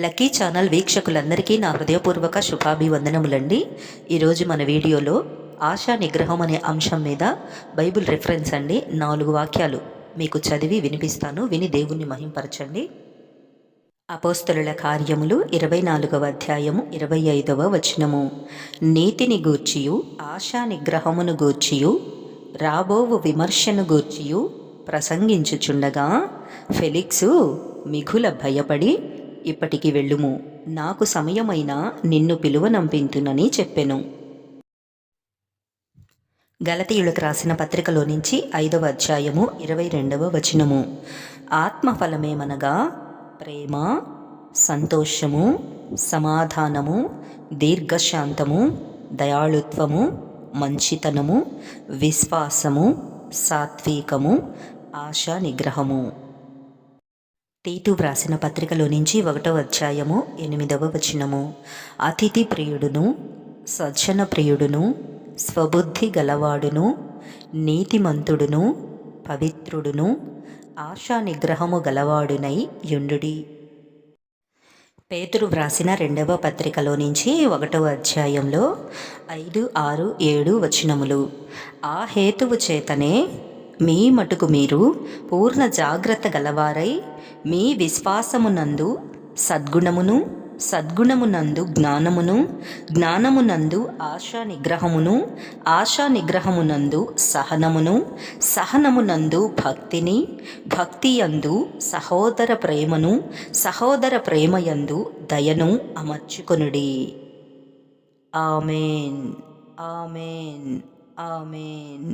Lucky channel వీక్షకులందరికీ నా హృదయపూర్వక శుభాభివందనములండి. ఈరోజు మన వీడియోలో ఆశా నిగ్రహం అనే అంశం మీద బైబిల్ రిఫరెన్స్ అండి. 4 వాక్యాలు మీకు చదివి వినిపిస్తాను. విని దేవుణ్ణి మహింపరచండి. అపోస్తలుల కార్యములు 24వ అధ్యాయము 25వ వచనము. నీతిని గూర్చియు ఆశా నిగ్రహమును గూర్చియు రాబోవు విమర్శను గూర్చియు ప్రసంగించుచుండగా ఫెలిక్సు మిగుల భయపడి, ఇప్పటికి వెళ్ళుము, నాకు సమయమైన నిన్ను పిలువనంపింతునని చెప్పెను. గలతీయులకు రాసిన పత్రికలో నుంచి 5వ అధ్యాయము 22వ వచనము. ఆత్మఫలమేమనగా ప్రేమ, సంతోషము, సమాధానము, దీర్ఘశాంతము, దయాళుత్వము, మంచితనము, విశ్వాసము, సాత్వికము, ఆశా నిగ్రహము. తీతు వ్రాసిన పత్రికలో నుంచి 1వ అధ్యాయము 8వ వచనము. అతిథి ప్రియుడును, సజ్జన ప్రియుడును, స్వబుద్ధి గలవాడును, నీతిమంతుడును, పవిత్రుడును, ఆశా నిగ్రహము గలవాడునై యుండుడి. పేతురు వ్రాసిన 2వ పత్రికలో నుంచి 1వ అధ్యాయంలో 5, 6, 7 వచనములు. ఆ హేతువు చేతనే మీ మటుకు మీరు పూర్ణ జాగ్రత్త గలవారై మీ విశ్వాసమునందు సద్గుణమును, సద్గుణమునందు జ్ఞానమును, జ్ఞానమునందు ఆశా నిగ్రహమును, ఆశా నిగ్రహమునందు సహనమును, సహనమునందు భక్తిని, భక్తియందు సహోదర ప్రేమను, సహోదర ప్రేమయందు దయను అమర్చుకొనుడి. ఆమేన్, ఆమేన్, ఆమేన్.